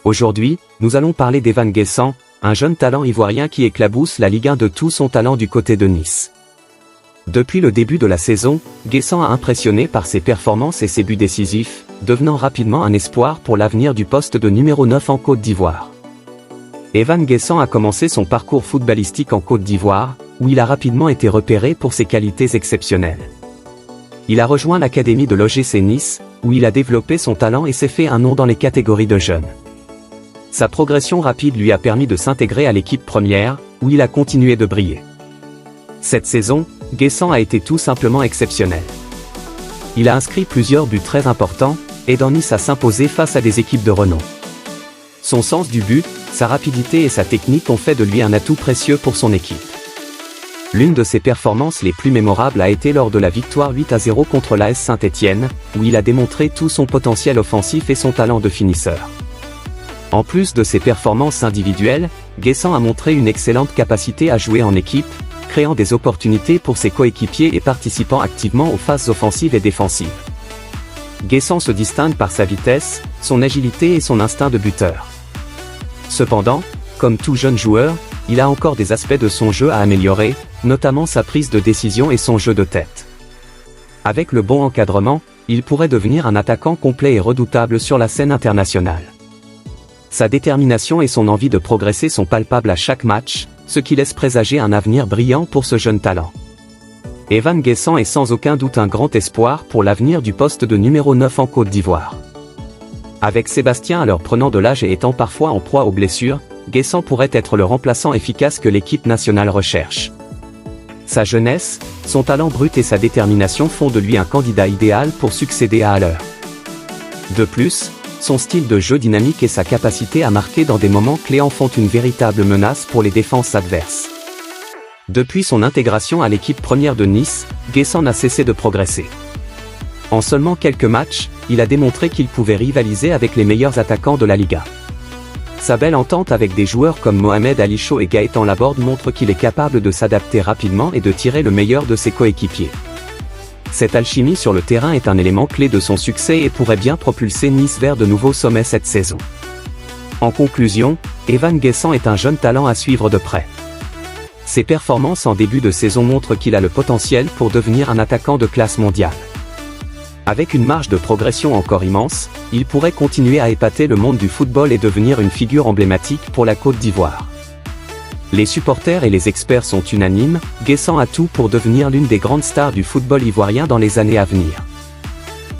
Aujourd'hui, nous allons parler d'Evan Guessant, un jeune talent ivoirien qui éclabousse la Ligue 1 de tout son talent du côté de Nice. Depuis le début de la saison, Guessant a impressionné par ses performances et ses buts décisifs, devenant rapidement un espoir pour l'avenir du poste de numéro 9 en Côte d'Ivoire. Evan Guessant a commencé son parcours footballistique en Côte d'Ivoire, où il a rapidement été repéré pour ses qualités exceptionnelles. Il a rejoint l'académie de l'OGC Nice, où il a développé son talent et s'est fait un nom dans les catégories de jeunes. Sa progression rapide lui a permis de s'intégrer à l'équipe première, où il a continué de briller. Cette saison, Guessant a été tout simplement exceptionnel. Il a inscrit plusieurs buts très importants, aidant Nice à s'imposer face à des équipes de renom. Son sens du but, sa rapidité et sa technique ont fait de lui un atout précieux pour son équipe. L'une de ses performances les plus mémorables a été lors de la victoire 8-0 contre l'AS Saint-Étienne, où il a démontré tout son potentiel offensif et son talent de finisseur. En plus de ses performances individuelles, Guessant a montré une excellente capacité à jouer en équipe, créant des opportunités pour ses coéquipiers et participant activement aux phases offensives et défensives. Guessant se distingue par sa vitesse, son agilité et son instinct de buteur. Cependant, comme tout jeune joueur, il a encore des aspects de son jeu à améliorer, notamment sa prise de décision et son jeu de tête. Avec le bon encadrement, il pourrait devenir un attaquant complet et redoutable sur la scène internationale. Sa détermination et son envie de progresser sont palpables à chaque match, ce qui laisse présager un avenir brillant pour ce jeune talent. Evan Guessant est sans aucun doute un grand espoir pour l'avenir du poste de numéro 9 en Côte d'Ivoire. Avec Sébastien alors prenant de l'âge et étant parfois en proie aux blessures, Guessant pourrait être le remplaçant efficace que l'équipe nationale recherche. Sa jeunesse, son talent brut et sa détermination font de lui un candidat idéal pour succéder à Haller. De plus, son style de jeu dynamique et sa capacité à marquer dans des moments clés en font une véritable menace pour les défenses adverses. Depuis son intégration à l'équipe première de Nice, Guessant n'a cessé de progresser. En seulement quelques matchs, il a démontré qu'il pouvait rivaliser avec les meilleurs attaquants de la Liga. Sa belle entente avec des joueurs comme Mohamed Alicho et Gaëtan Laborde montre qu'il est capable de s'adapter rapidement et de tirer le meilleur de ses coéquipiers. Cette alchimie sur le terrain est un élément clé de son succès et pourrait bien propulser Nice vers de nouveaux sommets cette saison. En conclusion, Evan Guessant est un jeune talent à suivre de près. Ses performances en début de saison montrent qu'il a le potentiel pour devenir un attaquant de classe mondiale. Avec une marge de progression encore immense, il pourrait continuer à épater le monde du football et devenir une figure emblématique pour la Côte d'Ivoire. Les supporters et les experts sont unanimes, Guessant a tout pour devenir l'une des grandes stars du football ivoirien dans les années à venir.